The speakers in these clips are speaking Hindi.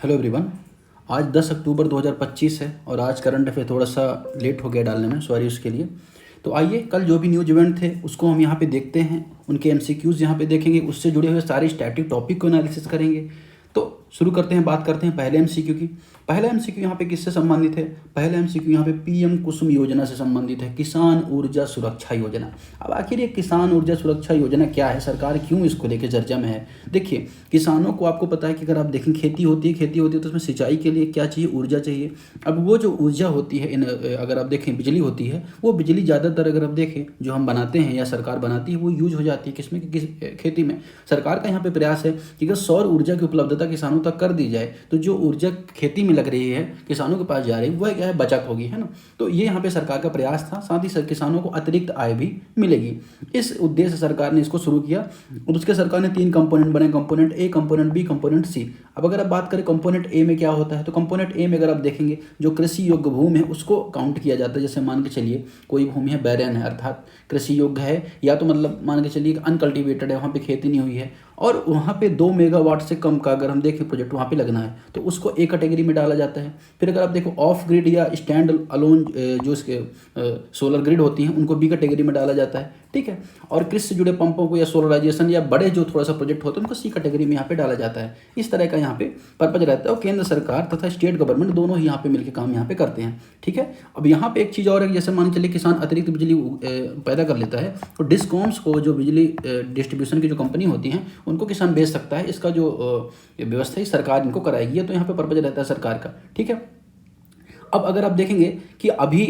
Hello everyone. आज 10 अक्टूबर 2025 है और आज करंट अफेयर थोड़ा सा लेट हो गया डालने में, सॉरी उसके लिए। तो आइए कल जो भी न्यूज इवेंट थे उसको हम यहाँ पे देखते हैं, उनके एमसीक्यूज़ यहाँ पे देखेंगे, उससे जुड़े हुए सारे स्टैटिक टॉपिक को एनालिसिस करेंगे। तो शुरू करते हैं, बात करते हैं पहले एमसीक्यू की। पहला एमसीक्यू यहाँ पे किससे संबंधित है? पहला एमसीक्यू यहाँ पे पीएम कुसुम योजना से संबंधित है, किसान ऊर्जा सुरक्षा योजना। अब आखिर ये किसान ऊर्जा सुरक्षा योजना क्या है, सरकार क्यों इसको लेकर चर्चा में है? देखिए, किसानों को आपको पता है कि अगर आप देखें खेती होती है तो उसमें सिंचाई के लिए क्या चाहिए? ऊर्जा चाहिए। अब वो जो ऊर्जा होती है, अगर आप देखें बिजली होती है, वो बिजली ज़्यादातर अगर आप देखें जो हम बनाते हैं या सरकार बनाती है वो यूज हो जाती है किसमें? खेती में। सरकार का यहाँ पे प्रयास है कि अगर सौर ऊर्जा की उपलब्धता किसानों तक कर दी जाए तो जो ऊर्जा खेती में लग रही है, किसानों के पास जा रही है, वह क्या है? बचत होगी, है ना। तो ये यहाँ पे सरकार का प्रयास था, साथ ही किसानों को अतिरिक्त आय भी मिलेगी। इस उद्देश्य से सरकार ने इसको शुरू किया और उसके सरकार ने 3 कंपोनेंट बनाए, component A, component B, component C. अब अगर आप बात करें कंपोनेंट ए में क्या होता है, तो कंपोनेंट ए में अगर आप देखेंगे जो कृषि योग्य भूमि है उसको काउंट किया जाता है। जैसे मान के चलिए कोई भूमि है बैरन है, अर्थात कृषि योग्य है, या तो मतलब मान के चलिए अनकल्टिवेटेड है, वहाँ पे खेती नहीं हुई है और वहाँ पे 2 मेगावाट से कम का अगर हम देखें प्रोजेक्ट वहाँ पे लगना है तो उसको ए कैटेगरी में डाला जाता है। फिर अगर आप देखो ऑफ ग्रिड या स्टैंड अलोन जो इसके सोलर ग्रिड होती हैं उनको बी कैटेगरी में डाला जाता है, ठीक है। और कृषि से जुड़े पंपों को या सोलराइजेशन या बड़े जो थोड़ा सा प्रोजेक्ट होते हैं उनको सी कैटेगरी में यहाँ पे डाला जाता है। इस तरह का यहाँ पे पर्पज रहता है और केंद्र सरकार तथा स्टेट गवर्नमेंट दोनों ही यहाँ पे मिलकर काम यहाँ पे करते हैं, ठीक है। अब यहाँ पे एक चीज़ और है, जैसे मान के चलिए किसान अतिरिक्त बिजली पैदा कर लेता है तो डिस्कॉम्स को, जो बिजली डिस्ट्रीब्यूशन की जो कंपनी होती हैं, उनको किसान बेच सकता है। इसका जो व्यवस्था है सरकार इनको कराएगी, ये तो यहाँ पे पर्पज रहता है सरकार का, ठीक है। अब अगर आप देखेंगे कि अभी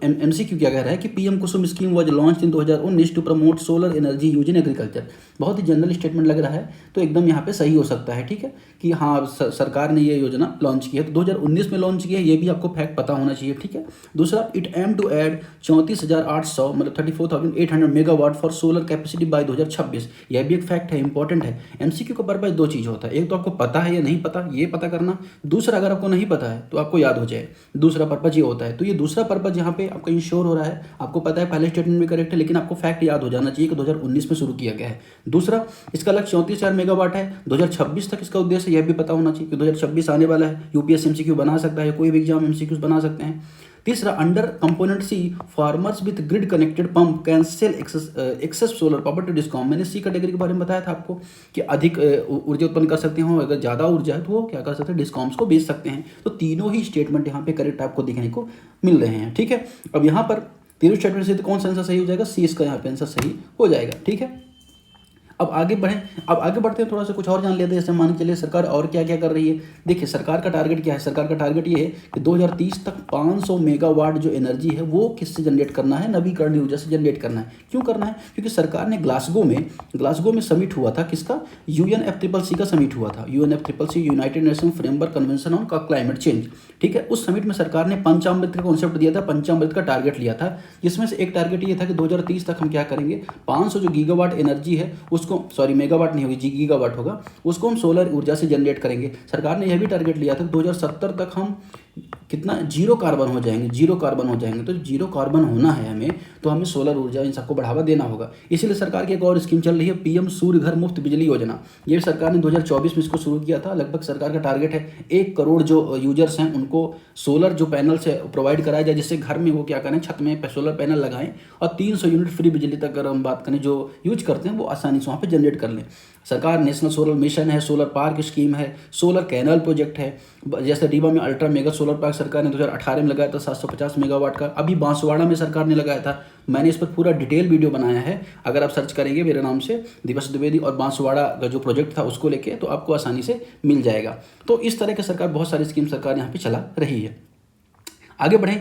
एमसीक्यू क्या कह रहा है कि PM Kusum scheme was launch in 2019 to promote solar energy use in agriculture. बहुत ही जनरल स्टेटमेंट लग रहा है तो एकदम यहाँ पे सही हो सकता है, ठीक है, कि हाँ सरकार ने ये योजना लॉन्च की है। तो 2019 में लॉन्च की है, ये भी आपको फैक्ट पता होना चाहिए, ठीक है। दूसरा, इट एम टू ऐड 34,800 मतलब 34,800 megawatt for solar capacity by 2026। यह भी एक फैक्ट है, इंपॉर्टेंट है। एमसीक्यू का पर्पज 2 चीज़ होता है, एक तो आपको पता है या नहीं पता, ये पता करना। दूसरा, अगर आपको नहीं पता है तो आपको याद हो जाए, दूसरा पर्पज ये होता है। तो ये दूसरा पर्पज यहाँ पे आपका इंश्योर हो रहा है, आपको पता है पहले स्टेटमेंट में करेक्ट है, लेकिन आपको फैक्ट याद हो जाना चाहिए कि 2019 में शुरू किया गया है। दूसरा, इसका लक्ष्य 34,000 मेगावाट है, 2026 तक इसका उद्देश्य, यह भी पता होना चाहिए कि 2026 आने वाला है। यूपीएससी एमसीक्यू बना सकता है, कोई भी एग्जाम एमसीक्यूज बना सकते हैं। तीसरा, under component C, farmers with grid connected pump can sell excess solar power to discom. मैंने सी कैटेगरी के बारे में बताया था आपको कि अधिक ऊर्जा उत्पन्न कर सकते हो, अगर ज़्यादा ऊर्जा है तो वो क्या कर सकते हैं? डिस्कॉम्स को बेच सकते हैं। तो तीनों ही स्टेटमेंट यहाँ पे करेक्ट आपको देखने को मिल रहे हैं, ठीक है। अब यहाँ पर तीनों स्टेटमेंट से तो कौन सा आंसर सही हो जाएगा? सी इसका यहाँ पे आंसर सही हो जाएगा, ठीक है। अब आगे बढ़ते हैं, थोड़ा सा कुछ और जान लेते हैं। जैसे मान के चलिए सरकार और क्या क्या कर रही है। देखिए, सरकार का टारगेट क्या है? सरकार का टारगेट ये है कि 2030 तक 500 मेगावाट जो एनर्जी है वो किससे जनरेट करना है? नवीकरणीय ऊर्जा से जनरेट करना है। क्यों करना है? क्योंकि सरकार ने ग्लासगो में समिट हुआ था, किसका? यूएनएफसीसीसी का समिट हुआ था। UNFCCC, United nation framework convention on climate change, ठीक है। उस समिट में सरकार ने पंचामृत का कॉन्सेप्ट दिया था, पंचामृत का टारगेट लिया था, जिसमें से एक टारगेट ये था कि 2030 तक हम क्या करेंगे? 500 जो गीगावाट एनर्जी है उसको, सॉरी मेगावाट नहीं होगी जी, गीगावाट होगा, उसको हम सोलर ऊर्जा से जनरेट करेंगे। सरकार ने यह भी टारगेट लिया था 2070 तक हम कितना? जीरो कार्बन हो जाएंगे, जीरो कार्बन हो जाएंगे। तो जीरो कार्बन होना है हमें, तो हमें सोलर ऊर्जा इन सबको बढ़ावा देना होगा। इसीलिए सरकार की एक और स्कीम चल रही है, पीएम सूर्य घर मुफ्त बिजली योजना। ये सरकार ने 2024 में इसको शुरू किया था। लगभग सरकार का टारगेट है 1 करोड़ जो यूजर्स हैं उनको सोलर जो पैनल से प्रोवाइड कराया जाए, जिससे घर में वो क्या करें, छत में सोलर पैनल लगाएं और 300 यूनिट फ्री बिजली तक अगर हम बात करें जो यूज करते हैं वो आसानी से वहाँ पर जनरेट कर लें। सरकार नेशनल सोलर मिशन है, सोलर पार्क स्कीम है, सोलर कैनल प्रोजेक्ट है। जैसे रीवा में अल्ट्रा मेगा सोलर पार्क सरकार ने 2018 में लगाया था 750 मेगावाट का। अभी बांसवाड़ा में सरकार ने लगाया था। मैंने इस पर पूरा डिटेल वीडियो बनाया है, अगर आप सर्च करेंगे मेरे नाम से दिवस द्विवेदी और बांसवाड़ा का जो प्रोजेक्ट था उसको लेके, तो आपको आसानी से मिल जाएगा। तो इस तरह के सरकार बहुत सारी स्कीम सरकार यहाँ पे चला रही है। आगे बढ़ते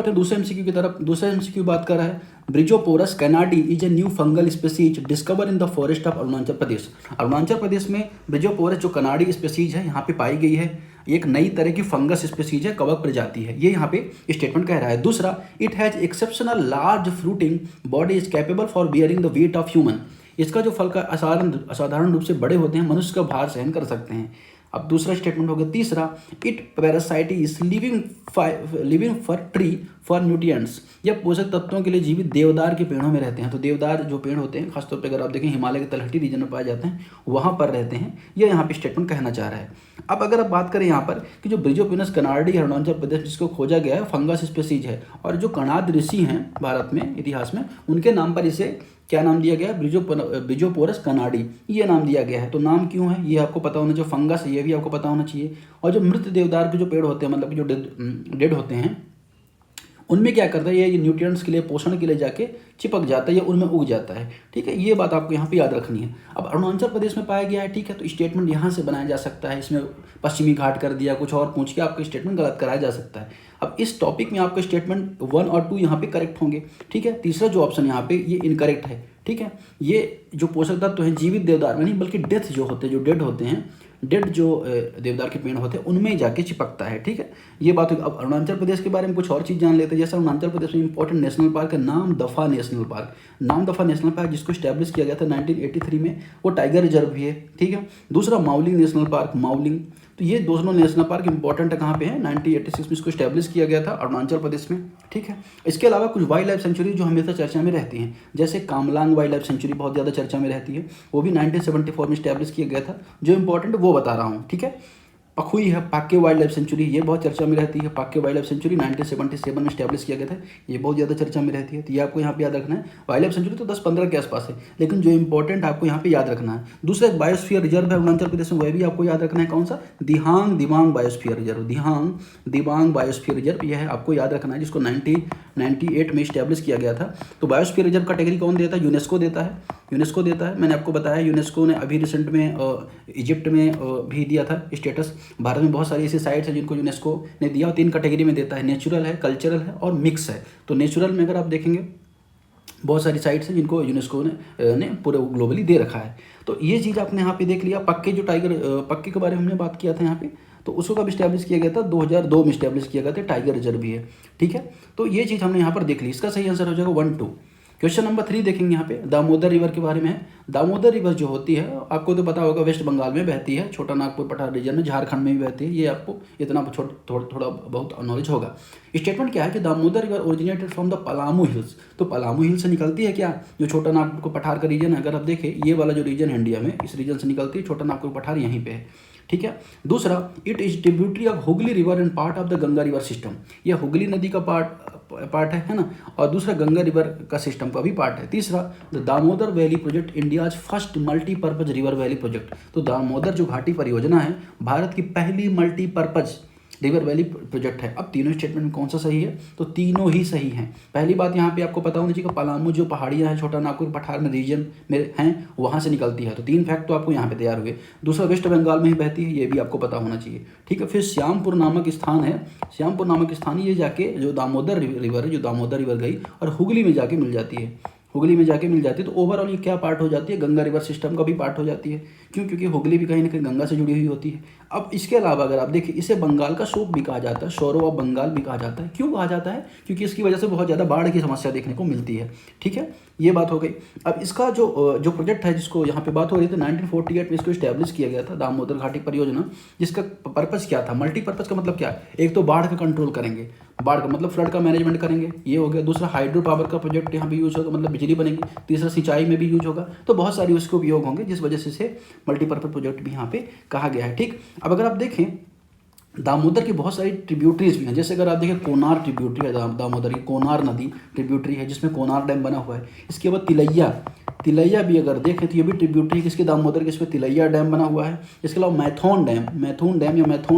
हैं दूसरे एमसीक्यू की तरफ। दूसरा एमसीक्यू बात कर रहा है, Bridgeoporus kanaddii is a new fungal species discover in the forest of Arunachal Pradesh. Arunachal Pradesh में ब्रिजोपोरस जो कनाडी स्पीसीज है यहाँ पे पाई गई है। एक नई तरह की फंगस स्पीसीज है, कवक प्रजाति है, ये यहाँ पे स्टेटमेंट कह रहा है। दूसरा, it has exceptional large fruiting body is capable for bearing the weight of human. इसका जो फल का असाधारण रूप से बड़े होते हैं, मनुष्य का भार सहन कर सकते हैं। अब दूसरा स्टेटमेंट हो गया। तीसरा, it parasitises living for tree for nutrients. यह पोषक तत्वों के लिए जीवित देवदार के पेड़ों में रहते हैं। तो देवदार जो पेड़ होते हैं, खासतौर पर अगर आप देखें हिमालय के तलहटी रीजन में पाए जाते हैं, वहाँ पर रहते हैं। यह यहाँ पे स्टेटमेंट कहना चाह रहा है। अब अगर आप बात करें यहाँ पर कि जो ब्रिजोपिनस कनाडी है अरुणाचल प्रदेश जिसको खोजा गया है, फंगस स्पीसीज है, और जो कणाद ऋषि हैं भारत में इतिहास में, उनके नाम पर इसे क्या नाम दिया गया है, ब्रिजोपोरस कनाडी, ये नाम दिया गया है। तो नाम क्यों है ये आपको पता होना चाहिए, फंगस है ये भी आपको पता होना चाहिए। और जो मृत देवदार के जो पेड़ होते हैं, मतलब जो डेड होते हैं, उनमें क्या करता है ये न्यूट्रिएंट्स के लिए, पोषण के लिए जाके चिपक जाता है या उनमें उग जाता है। ठीक है, ये बात आपको यहाँ पे याद रखनी है। अब अरुणाचल प्रदेश में पाया गया है, ठीक है, तो स्टेटमेंट यहाँ से बनाया जा सकता है। इसमें पश्चिमी घाट कर दिया, कुछ और पूछ के आपका स्टेटमेंट गलत कराया जा सकता है। अब इस टॉपिक में आपके स्टेटमेंट 1 और 2 यहाँ पे करेक्ट होंगे। ठीक है, तीसरा जो ऑप्शन यहाँ पे ये इनकरेक्ट है। ठीक है, ये जो पोषक तत्व हैं जीवित देवदार में नहीं, बल्कि डेथ जो होते हैं, जो डेड होते हैं, डेड जो देवदार के पेड़ होते हैं उनमें ही जाके चिपकता है। ठीक है, ये बात होगी। अब अरुणाचल प्रदेश के बारे में कुछ और चीज़ जान लेते हैं। जैसे अरुणाचल प्रदेश में इंपॉर्टेंट नेशनल पार्क है Namdapha national park. Namdapha national park जिसको स्टैब्लिश किया गया था 1983 में, वो टाइगर रिजर्व भी है। ठीक है, दूसरा माउलिंग नेशनल पार्क, माउलिंग, तो ये दोनों नेशनल पार्क इंपॉर्टेंट है। कहाँ पे है, 1986 में इसको स्टैब्लिश किया गया था अरुणाचल प्रदेश में। ठीक है, इसके अलावा कुछ वाइल्ड लाइफ सेंचुरी जो हमेशा चर्चा में रहती हैं, जैसे कामलांग वाइल्ड लाइफ सेंचुरी बहुत ज़्यादा चर्चा में रहती है, वो भी 1974 में स्टैब्लिश किया गया था। जो इंपॉर्टेंट वो बता रहा हूँ। ठीक है, पखुई है, पाक्के वाइल्ड लाइफ सेंचुरी, ये बहुत चर्चा में रहती है। पाक्के वाइल्ड लाइफ सेंचुरी 1977 में स्टैब्लिश किया गया था, ये बहुत ज़्यादा चर्चा में रहती है। तो ये आपको यहाँ पे याद रखना है। वाइल्ड लाइफ सेंचुरी तो 10-15 के आसपास है, लेकिन जो इंपॉर्टेंट आपको यहाँ पे याद रखना है, दूसरा एक बायोस्फीयर रिजर्व है अरुणाचल प्रदेश में, वह भी आपको याद रखना है। कौन सा, दिहांग दिबांग बायोस्फीयर रिजर्व, दिहांग दिबांग बायोस्फीयर रिजर्व, यह है आपको याद रखना है, जिसको 1998 में स्टैब्लिश किया गया था। तो बायोस्फीयर रिजर्व कैटेगरी कौन देता है, यूनेस्को देता है। यूनेस्को देता है, मैंने आपको बताया यूनेस्को ने अभी रिसेंट में इजिप्ट में भी दिया था स्टेटस। भारत में बहुत सारी ऐसी साइट्स हैं जिनको यूनेस्को ने दिया, और 3 कैटेगरी में देता है, नेचुरल है, कल्चरल है और मिक्स है। तो नेचुरल में अगर आप देखेंगे बहुत सारी साइट्स हैं जिनको यूनेस्को ने पूरे ग्लोबली दे रखा है। तो ये चीज़ आपने यहाँ पे देख लिया। पक्के जो टाइगर, पक्के के बारे में हमने बात किया था यहाँ पे, तो उसको कब स्टैब्लिश किया गया था, 2002 में स्टैब्लिश किया गया था, टाइगर रिजर्व भी है। ठीक है, तो ये चीज़ हमने यहाँ पर देख ली। इसका सही आंसर हो जाएगा 1, 2। क्वेश्चन नंबर 3 देखेंगे यहाँ पे, दामोदर रिवर के बारे में है। दामोदर रिवर जो होती है आपको तो पता होगा, वेस्ट बंगाल में बहती है, छोटा नागपुर पठार रीजन में, झारखंड में भी बहती है, ये आपको इतना थोड़ा बहुत नॉलेज होगा। स्टेटमेंट क्या है कि Damodar river originated from the Palamu hills. तो पलामू हिल से निकलती है क्या, जो छोटा नागपुर पठार का रीजन है, अगर आप देखें ये वाला जो रीजन है इंडिया में, इस रीजन से निकलती है, छोटा नागपुर पठार यहीं पे है। ठीक है, दूसरा it is tributary of Hooghly river and part of the Ganga river system. ये हुगली नदी का पार्ट है ना, और दूसरा गंगा रिवर का सिस्टम का भी पार्ट है। तीसरा the Damodar valley project India's first multipurpose river valley project. तो दामोदर जो घाटी परियोजना है भारत की पहली मल्टीपर्पज रिवर वैली प्रोजेक्ट है। अब तीनों स्टेटमेंट में कौन सा सही है, तो तीनों ही सही हैं। पहली बात यहाँ पे आपको पता होना चाहिए कि पलामू जो पहाड़ियाँ हैं छोटा नागपुर पठार में रीजन में हैं, वहाँ से निकलती है। तो 3 फैक्ट तो आपको यहाँ पे तैयार हुए। दूसरा वेस्ट बंगाल में ही बहती है, ये भी आपको पता होना चाहिए। ठीक है, फिर श्यामपुर नामक स्थान है, श्यामपुर नामक स्थान ये जाके जो दामोदर रिवर है, जो दामोदर रिवर गई और हुगली में जाके मिल जाती है, हुगली में जाके मिल जाती है। तो ओवरऑल ये क्या पार्ट हो जाती है, गंगा रिवर सिस्टम का भी पार्ट हो जाती है। क्यों, क्योंकि हुगली भी कहीं ना कहीं गंगा से जुड़ी हुई होती है। अब इसके अलावा अगर आप देखिए, इसे बंगाल का शोक भी कहा जाता है, शोरो ऑफ बंगाल भी कहा जाता है। क्यों कहा जाता है, क्योंकि इसकी वजह से बहुत ज़्यादा बाढ़ की समस्या देखने को मिलती है। ठीक है, ये बात हो गई। अब इसका जो प्रोजेक्ट है जिसको यहाँ पे बात हो रही थी, 1948 में इसको स्टैब्लिश किया गया था, दामोदर घाटी परियोजना, जिसका पर्पज़ क्या था, मल्टीपर्पज़ का मतलब क्या है, एक तो बाढ़ का कंट्रोल करेंगे, बाढ़ का मतलब फ्लड का मैनेजमेंट करेंगे, ये हो गया। दूसरा हाइड्रो पावर का प्रोजेक्ट यहाँ पे यूज होगा, मतलब बिजली बनेगी। तीसरा सिंचाई में भी यूज होगा। तो बहुत सारी उसके उपयोग होंगे, जिस वजह से इसे मल्टीपर्पज प्रोजेक्ट भी यहाँ पे कहा गया है। ठीक, अब अगर आप देखें दामोदर की बहुत सारी ट्रिब्यूटरीज भी हैं। जैसे अगर आप देखें कोनार ट्रिब्यूटरी है, दामोदर की कोनार नदी ट्रिब्यूटरी है, जिसमें कोनार डैम बना हुआ है। इसके बाद तिलैया भी अगर देखें तो ये भी ट्रिब्यूटरी किसके, दामोदर के, इसमें तिलैया डैम बना हुआ है। इसके अलावा मैथोन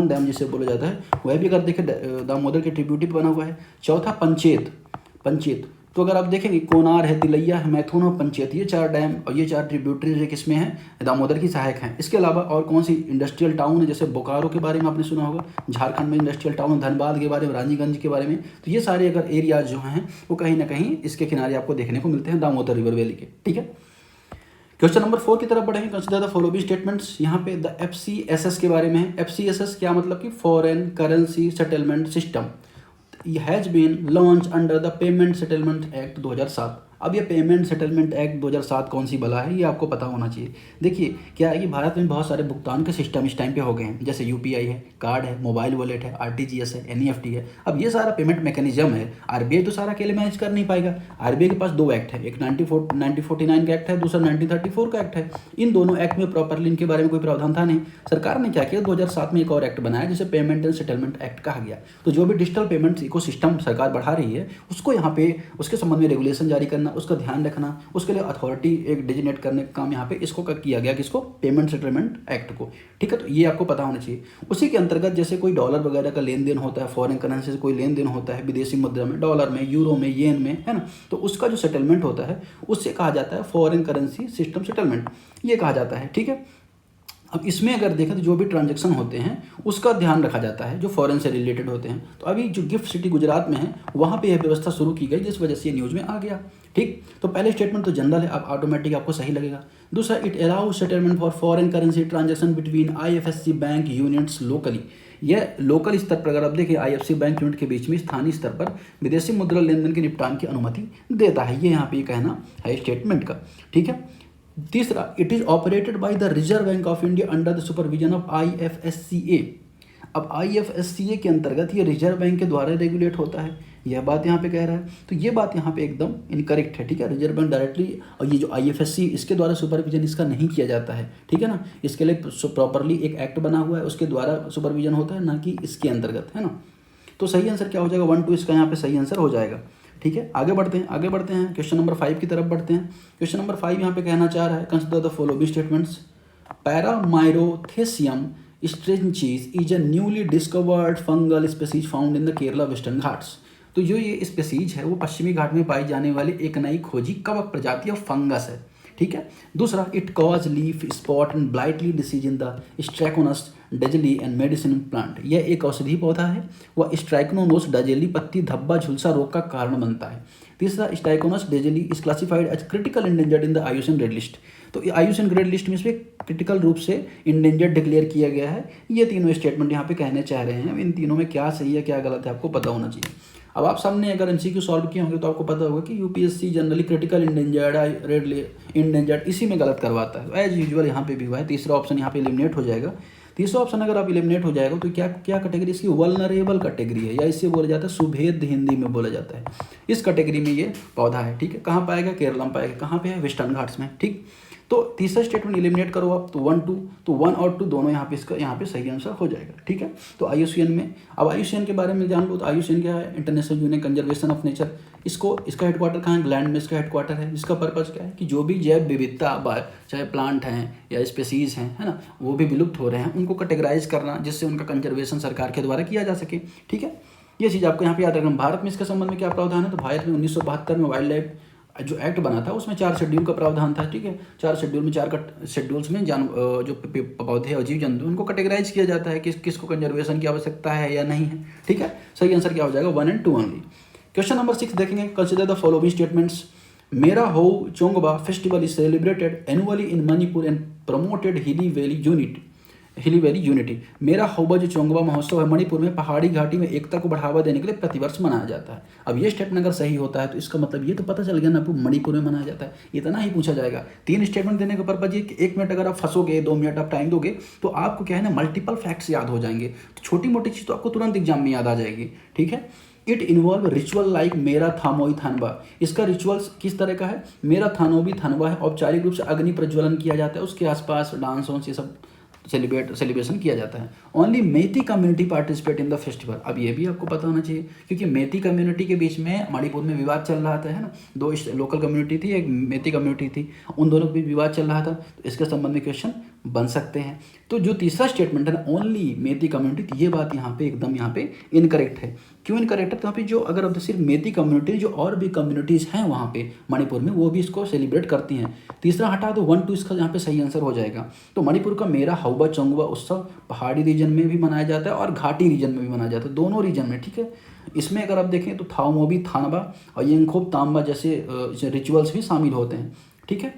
डैम जिसे बोला जाता है, वह भी अगर देखें दामोदर के ट्रिब्यूटरी पर बना हुआ है। चौथा पंचेत। तो अगर आप देखेंगे कोनार है, तिलैया है, मैथुन और पंचेत, ये 4 डैम और ये 4 ट्रिब्यूटरीज किसमें हैं, दामोदर की सहायक हैं। इसके अलावा और कौन सी इंडस्ट्रियल टाउन है, जैसे बोकारो के बारे में आपने सुना होगा, झारखंड में इंडस्ट्रियल टाउन, धनबाद के बारे में, रानीगंज के बारे में। तो ये सारे अगर एरियाज जो हैं वो कहीं ना कहीं इसके किनारे आपको देखने को मिलते हैं, दामोदर रिवर वैली के। ठीक है, क्वेश्चन नंबर 4 की तरफ बढ़ेंगे। Consider the following statements. यहाँ पे द FCSS के बारे में है। FCSS क्या मतलब कि foreign currency settlement system has been launch under the payment settlement act 2007। अब ये पेमेंट सेटलमेंट एक्ट 2007 कौन सी बला है, ये आपको पता होना चाहिए। देखिए क्या है कि भारत में बहुत सारे भुगतान के सिस्टम इस टाइम पे हो गए हैं, जैसे यूपीआई है, कार्ड है, मोबाइल वॉलेट है, आरटीजीएस है, एनईएफटी है। अब ये सारा पेमेंट मैकेनिज्म है, आरबीआई तो सारा अकेले मैनेज कर नहीं पाएगा। आरबीआई के पास 2 एक्ट है, एक 1949 का एक्ट है, दूसरा 1934 का एक्ट है। इन दोनों एक्ट में प्रॉपरली इनके बारे में कोई प्रावधान था नहीं। सरकार ने क्या किया, 2007 में एक और एक्ट बनाया जिसे पेमेंट एंड सेटलमेंट एक्ट कहा गया। तो जो भी डिजिटल पेमेंट इकोसिस्टम सरकार बढ़ा रही है उसको यहाँ पे उसके संबंध में रेगुलेशन जारी करना, उसका ध्यान रखना, उसके लिए अथॉरिटी एक डिजिनेट करने का काम यहाँ पे इसको किया गया, किसको, पेमेंट सेटलमेंट एक्ट को। ठीक है, तो ये आपको पता होना चाहिए। उसी के अंतर्गत जैसे कोई डॉलर वगैरह का लेन देन होता है, फॉरेन करेंसी से कोई लेन देन होता है, विदेशी मुद्रा में, डॉलर में, यूरो में, येन में, है ना, तो उसका जो सेटलमेंट होता है उससे कहा जाता है फॉरेन करेंसी सिस्टम सेटलमेंट, ये कहा जाता है। ठीक है, अब इसमें अगर देखें तो जो भी ट्रांजैक्शन होते हैं उसका ध्यान रखा जाता है जो फॉरेन से रिलेटेड होते हैं। तो अभी जो गिफ्ट सिटी गुजरात में है वहाँ पे यह व्यवस्था शुरू की गई, जिस वजह से ये न्यूज़ में आ गया। ठीक, तो पहले स्टेटमेंट तो जनरल है, अब ऑटोमेटिक आपको सही लगेगा। दूसरा, it allow settlement for foreign currency transaction between IFSC bank units locally. यह लोकल स्तर पर, अगर आप देखिए आईएफएससी बैंक यूनिट के बीच में स्थानीय स्तर पर विदेशी मुद्रा लेन देन के निपटान की अनुमति देता है। ये यहाँ पे ये कहना है स्टेटमेंट का। ठीक है, तीसरा, it is operated by the reserve bank of India under the supervision of IFSCA. अब आईएफएससीए के अंतर्गत ये रिजर्व बैंक के द्वारा रेगुलेट होता है, यह बात यहाँ पे कह रहा है। तो ये बात यहाँ पे एकदम इनकरेक्ट है। ठीक है, रिजर्व बैंक डायरेक्टली, और ये जो आईएफएससी इसके द्वारा सुपरविजन इसका नहीं किया जाता है। ठीक है ना, इसके लिए प्रॉपरली एक एक्ट बना हुआ है, उसके द्वारा सुपरविजन होता है, ना कि इसके अंतर्गत, है ना। तो सही आंसर क्या हो जाएगा, 1 2 इसका यहाँ पे सही आंसर हो जाएगा। ठीक है, आगे बढ़ते हैं क्वेश्चन नंबर 5 की तरफ बढ़ते हैं। क्वेश्चन नंबर 5 यहाँ पे कहना चाह रहा है, consider the following statements. Paramyrothecium स्ट्रेंचीज is a newly discovered fungal species found in the Kerala Western Ghats. तो जो ये स्पीसीज है वो पश्चिमी घाट में पाई जाने वाली एक नई खोजी कवक प्रजाति ऑफ फंगस है। ठीक है, दूसरा, it cause leaf spot and blightly disease in the Strychnos dalzellii and medicine plant. यह एक औषधि पौधा है, वह स्ट्राइकोनोस डजेली पत्ती धब्बा झुलसा रोग का कारण बनता है। तीसरा, Strychnos dalzellii is classified as critical endangered in the IUCN red list. तो आईयूसीएन रेड लिस्ट में इसमें क्रिटिकल रूप से इंडेंजर्ड डिक्लेयर किया गया है। ये तीनों स्टेटमेंट यहाँ पे कहने चाह रहे हैं, इन तीनों में क्या सही है क्या गलत है आपको पता होना चाहिए। अब आप सामने अगर एमसीक्यू सॉल्व किए होंगे तो आपको पता होगा कि UPSC generally critical endangered, red endangered इसी में गलत करवाता है। तो एज यूजुअल यहाँ पे भी हुआ है, तीसरा ऑप्शन यहाँ पे एलिमिनेट हो जाएगा। तीसरा ऑप्शन अगर आप एलिमिनेट हो जाएगा तो क्या क्या कैटेगरी इसकी, वल्नरेबल कैटेगरी है, या इससे बोला जाता है सुभेद, हिंदी में बोला जाता है। इस कैटेगरी में ये पौधा है। ठीक है, कहाँ पाएगा, केरला में पाएगा। कहाँ पे है, वेस्टर्न घाट्स में। ठीक, तो तीसरा स्टेटमेंट एलिमिनेट करो आप, तो 1 2, तो 1 और 2 दोनों यहाँ पे इसका यहाँ पे सही आंसर हो जाएगा। ठीक है, तो आईयूसीएन में, अब आईयूसीएन के बारे में जान लो तो आईयूसीएन क्या है, international union conservation of nature. इसका हेडक्वार्टर कहाँ है, इंग्लैंड में इसका हेडक्वार्टर है। जिसका पर्पज़ क्या है कि जो भी जैव विविधता, चाहे प्लांट हैं या स्पेसीज हैं, है ना, वो भी विलुप्त हो रहे हैं, उनको कैटेगराइज करना, जिससे उनका कंजर्वेशन सरकार के द्वारा किया जा सके। ठीक है, ये चीज़ आपको यहाँ पे याद रखना। भारत में इसके संबंध में क्या प्रावधान है, तो भारत में 1972 में वाइल्ड लाइफ जो एक्ट बना था उसमें 4 शेड्यूल का प्रावधान था। ठीक है, 4 शेड्यूल में 4 शेड्यूल्स में जो पौधे और जीव जंतु उनको कैटेगराइज किया जाता है कि किसको कंजर्वेशन की आवश्यकता है या नहीं है। ठीक है, सही आंसर क्या हो जाएगा, 1 और 2 ओनली। क्वेश्चन नंबर 6 देखेंगे, consider the following statements. Mera Hou Chongba festival is celebrated annually in Manipur and promoted hilly valley unity. Mera Houba जो चोंगबा महोत्सव है मणिपुर में पहाड़ी घाटी में एकता को बढ़ावा देने के लिए प्रतिवर्ष मनाया जाता है। अब ये स्टेटमेंट अगर सही होता है तो इसका मतलब ये तो पता चल गया ना, मणिपुर में मनाया जाता है, इतना ही पूछा जाएगा। 3 स्टेटमेंट देने का पर्पज ये कि 1 मिनट अगर आप फंसोगे, 2 मिनट आप टाइम दोगे तो आपको क्या है ना, मल्टीपल फैक्ट्स याद हो जाएंगे। तो छोटी मोटी चीज़ तो आपको तुरंत एग्जाम में याद आ जाएगी। ठीक है, इट इन्वॉल्व रिचुअल लाइक मेरा थामोई थानवा। इसका रिचुअल्स किस तरह का है, मेरा थानोबी थानवा है, औपचारिक रूप से अग्नि प्रज्वलन किया जाता है, उसके आसपास डांस वांस ये सब सेलिब्रेशन किया जाता है। Only Meitei community participate in the festival. अब ये भी आपको पता होना चाहिए क्योंकि मेती कम्युनिटी के बीच में मणिपुर में विवाद चल रहा था, है ना, 2 लोकल कम्युनिटी थी, एक मेती कम्युनिटी थी, उन दोनों के बीच विवाद चल रहा था। तो इसके संबंध में क्वेश्चन बन सकते हैं। तो जो तीसरा स्टेटमेंट है ना, ओनली मेती कम्युनिटी, ये बात यहाँ पे एकदम यहाँ पे इनकरेक्ट है। क्यों इनकरेक्ट है, तो यहाँ पे जो अगर अब सिर्फ मेती कम्युनिटी, जो और भी कम्युनिटीज़ हैं वहाँ पे मणिपुर में, वो भी इसको सेलिब्रेट करती हैं। तीसरा हटा दो, 1 2 इसका यहाँ पे सही आंसर हो जाएगा। तो मणिपुर का मेरा हौबा चोंगबा उत्सव पहाड़ी रीजन में भी मनाया जाता है और घाटी रीजन में भी मनाया जाता है, दोनों रीजन में। ठीक है, इसमें अगर आप देखें तो थाओमोबी थानबा और यंगखोब तांबा जैसे रिचुअल्स भी शामिल होते हैं। ठीक है,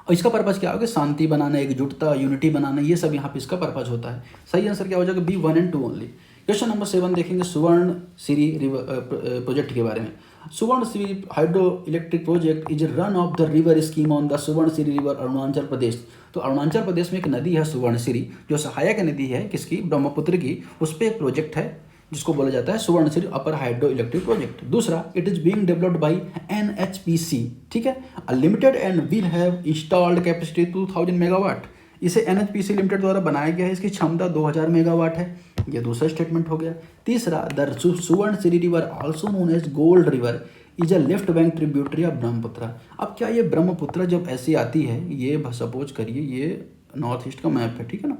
और इसका पर्पज़ क्या होगा, शांति बनाना, एकजुटता, यूनिटी बनाना, ये सब यहाँ पे इसका पर्पज़ होता है। सही आंसर क्या हो जाएगा, B 1 और 2 ओनली। क्वेश्चन नंबर 7 देखेंगे, सुवर्ण सिरी प्रोजेक्ट के बारे में। Subansiri hydro electric project is run of the river scheme on the Subansiri river Arunachal Pradesh. तो अरुणाचल प्रदेश में एक नदी है सुवर्णसिरी, जो सहायक नदी है किसकी, ब्रह्मपुत्र की, उस पर एक प्रोजेक्ट है जिसको बोला जाता है सुवर्णसिरी अपर हाइड्रो इलेक्ट्रिक प्रोजेक्ट। दूसरा, it is being developed by NHPC, ठीक है, limited and will have installed capacity 2000 megawatt. इसे NHPC लिमिटेड द्वारा बनाया गया है, इसकी क्षमता 2000 मेगावाट है। ये दूसरा स्टेटमेंट हो गया। तीसरा, the Subansiri river also known as gold river is a left bank tributary of Brahmaputra. अब क्या ये ब्रह्मपुत्र जब ऐसी आती है, ये सपोज करिए ये नॉर्थ ईस्ट का मैप है, ठीक है ना,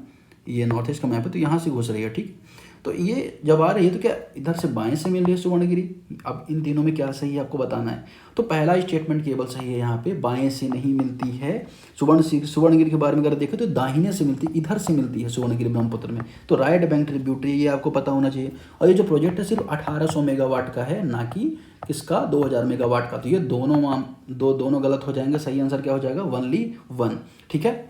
ये नॉर्थ ईस्ट का मैप है, तो यहाँ से घुस रही है, ठीक। तो ये जब आ रही है तो क्या इधर से बाएं से मिल रही है सुवर्णगिरी। अब इन तीनों में क्या सही है आपको बताना है। तो पहला स्टेटमेंट केवल सही है, यहाँ पे बाएं से नहीं मिलती है। सुवर्णगिरी के बारे में अगर देखें तो दाहिने से मिलती है, इधर से मिलती है सुवर्णगिरी ब्रह्मपुत्र में। तो राइट बैंक ट्रिब्यूटरी, ये आपको पता होना चाहिए। और ये जो प्रोजेक्ट है सिर्फ 1800 मेगावाट का है, ना कि किसका 2000 मेगावाट का। तो ये दोनों गलत हो जाएंगे। सही आंसर क्या हो जाएगा, ओनली 1, ठीक है।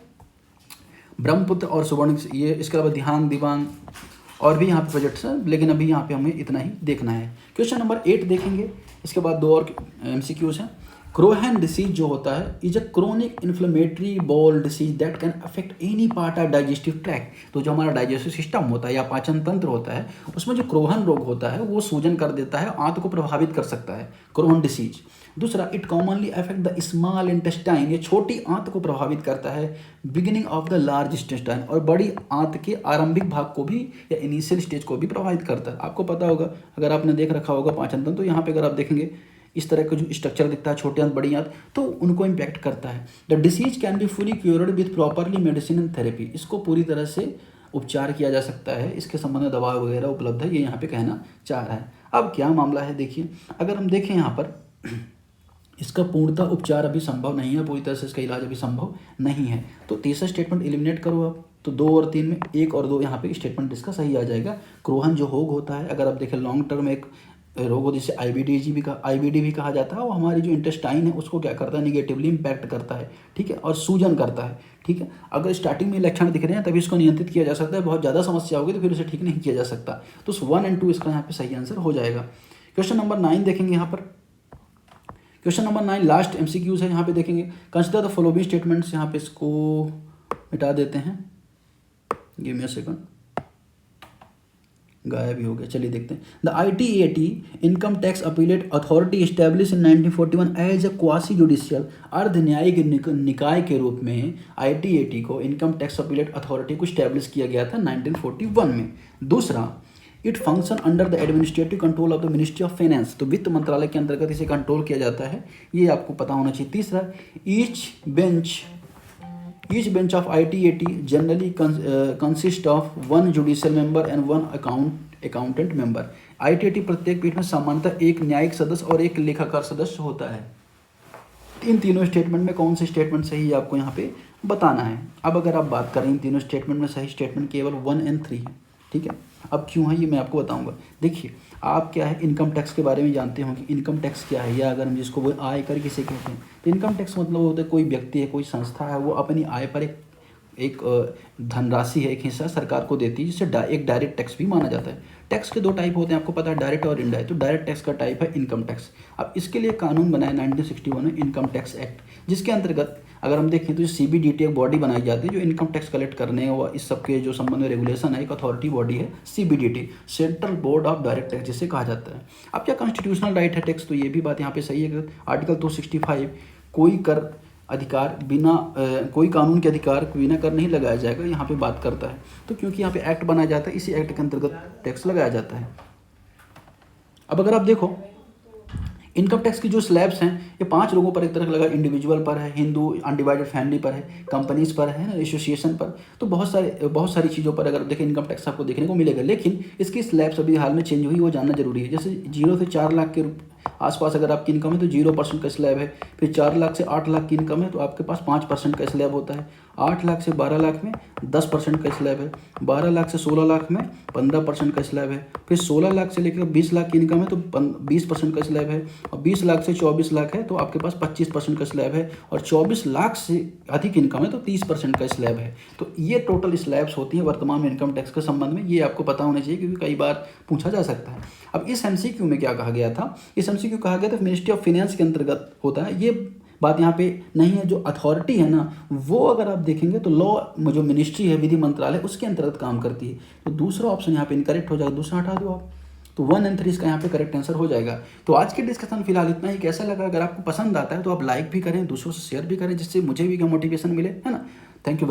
ब्रह्मपुत्र और सुवर्ण, ये इसके अलावा ध्यान दिवांग और भी यहाँ पे प्रोजेक्ट्स हैं, लेकिन अभी यहाँ पे हमें इतना ही देखना है। क्वेश्चन नंबर 8 देखेंगे, इसके बाद 2 और MCQs हैं। क्रोहन डिसीज जो होता है is a chronic inflammatory ball disease that can affect any part of digestive track. तो जो हमारा डाइजेस्टिव सिस्टम होता है या पाचन तंत्र होता है, उसमें जो क्रोहन रोग होता है वो सूजन कर देता है, आंत को प्रभावित कर सकता है, क्रोहन डिसीज। दूसरा, it commonly affect the small intestine, ये छोटी आंत को प्रभावित करता है, beginning of the large intestine, और बड़ी आंत के आरंभिक भाग को भी या इनिशियल स्टेज को भी प्रभावित करता है। आपको पता होगा, अगर आपने देख रखा होगा पाचन तंत्र, तो यहाँ पे अगर आप देखेंगे इस तरह का जो स्ट्रक्चर दिखता है, छोटी आंत बड़ी आंत, तो उनको इम्पैक्ट करता है। The disease can be fully cured with properly medicine and therapy, इसको पूरी तरह से उपचार किया जा सकता है, इसके संबंध में दवा वगैरह उपलब्ध है, ये यहाँ पे कहना चाह रहा है। अब क्या मामला है देखिए, अगर हम देखें यहाँ पर इसका पूर्णतः उपचार अभी संभव नहीं है, पूरी तरह से इसका इलाज अभी संभव नहीं है। तो तीसरा स्टेटमेंट एलिमिनेट करो आप, तो 2 और 3 में 1 और 2 यहाँ पे स्टेटमेंट इसका सही आ जाएगा। क्रोहन जो रोग होता है, अगर आप देखें लॉन्ग टर्म एक रोग हो जिसे IBD भी कहा जाता है, वो हमारी जो इंटेस्टाइन है उसको क्या करता है, निगेटिवली इम्पैक्ट करता है, ठीक है, और सूजन करता है, ठीक है। अगर स्टार्टिंग में लक्षण दिख रहे हैं तभी इसको नियंत्रित किया जा सकता है, बहुत ज़्यादा समस्या होगी तो फिर उसे ठीक नहीं किया जा सकता। तो 1 और 2 इसका यहाँ पे सही आंसर हो जाएगा। क्वेश्चन नंबर 9 देखेंगे यहाँ पर। क्वेश्चन नंबर 9 लास्ट MCQs है, यहाँ पे देखेंगे। कंसिडर द फॉलोइंग स्टेटमेंट्स, यहाँ पे इसको मिटा देते हैं, गिव मी अ सेकंड, गायब ही हो गया, चलिए देखते हैं। The ITAT income tax appellate authority establish in 1941 as a quasi judicial अर्ध न्यायिक निकाय के रूप में ITAT को इनकम टैक्स अपीलेट अथॉरिटी को स्टैब्लिश किया गया था 1941 में। दूसरा, it function under the administrative control of the ministry of finance, तो वित्त मंत्रालय के अंतर्गत इसे कंट्रोल किया जाता है, ये आपको पता होना चाहिए। तीसरा, each bench of ITAT generally consist of 1 judicial member and 1 accountant member. ITAT प्रत्येक पीठ में सामान्यतः 1 न्यायिक सदस्य और 1 लेखाकार सदस्य होता है। इन तीनों स्टेटमेंट में कौन से स्टेटमेंट सही है आपको यहाँ पे बताना है। अब अगर आप बात करें इन तीनों स्टेटमेंट में, सही स्टेटमेंट केवल 1 और 3 है, ठीक है। अब क्यों है ये मैं आपको बताऊंगा। देखिए, आप क्या है इनकम टैक्स के बारे में जानते हो कि इनकम टैक्स क्या है, या अगर हम जिसको वो आयकर किसे कहते हैं, तो इनकम टैक्स मतलब होता है कोई व्यक्ति है, कोई संस्था है, वो अपनी आय पर एक धनराशि है, एक हिस्सा सरकार को देती है, जिसे एक डायरेक्ट टैक्स भी माना जाता है। टैक्स के 2 टाइप होते हैं, आपको पता है, डायरेक्ट और इनडायरेक्ट। तो डायरेक्ट टैक्स का टाइप है इनकम टैक्स। अब इसके लिए कानून बनाया 1961 में, इनकम टैक्स एक्ट, जिसके अंतर्गत अगर हम देखें तो CBDT एक बॉडी बनाई जाती है जो इनकम टैक्स कलेक्ट करने और इस सब के जो संबंध में रेगुलेशन है, एक अथॉरिटी बॉडी है CBDT, central board of direct tax जिसे कहा जाता है। अब क्या कॉन्स्टिट्यूशनल राइट है टैक्स, तो ये भी बात यहाँ पे सही है। आर्टिकल 265, कोई कर अधिकार बिना कोई कानून के अधिकार बिना कर नहीं लगाया जाएगा, यहाँ पे बात करता है। तो क्योंकि यहाँ पे एक्ट बनाया जाता है, इसी एक्ट के अंतर्गत टैक्स लगाया जाता है। अब अगर आप देखो इनकम टैक्स की जो स्लैब्स हैं, ये 5 लोगों पर एक तरह लगा, इंडिविजुअल पर है, हिंदू अनडिवाइडेड फैमिली पर है, कंपनीज पर है ना, एसोसिएशन पर, तो बहुत सारी चीज़ों पर अगर देखें इनकम टैक्स आपको देखने को मिलेगा। लेकिन इसकी स्लैब्स अभी हाल में चेंज हुई, वो जानना जरूरी है। जैसे 0 से 4 लाख के आसपास अगर आपकी इनकम है तो 0% का स्लैब है, फिर 4 लाख से 8 लाख की इनकम है तो आपके पास 5% का स्लैब होता है, 8 लाख से 12 लाख में 10% का स्लैब है, 12 लाख से 16 लाख में 15% का स्लैब है, फिर 16 लाख से लेकर 20 लाख की इनकम है तो 20% का स्लैब है, और 20 लाख से 24 लाख है तो आपके पास 25% का स्लैब है, और 24 लाख से अधिक इनकम है तो 30% का स्लैब है। तो ये टोटल स्लैब्स होती हैं वर्तमान में इनकम टैक्स के संबंध में, ये आपको पता होना चाहिए क्योंकि कई बार पूछा जा सकता है। अब इस एमसीक्यू में क्या कहा गया था, इस एमसीक्यू कहा गया था मिनिस्ट्री ऑफ फाइनेंस के अंतर्गत होता है, ये बात यहाँ पे नहीं है। जो अथॉरिटी है ना वो अगर आप देखेंगे तो लॉ जो मिनिस्ट्री है विधि मंत्रालय उसके अंतर्गत काम करती है। तो दूसरा ऑप्शन यहाँ पे इनकरेक्ट हो जाएगा, दूसरा हटा दो आप। तो 1 और 3 इसका यहाँ पे करेक्ट आंसर हो जाएगा। तो आज के डिस्कशन फिलहाल इतना ही। कैसा लगा? अगर आपको पसंद आता है तो आप लाइक भी करें, दूसरों से शेयर भी करें, जिससे मुझे भी मोटिवेशन मिले, है ना। Thank you.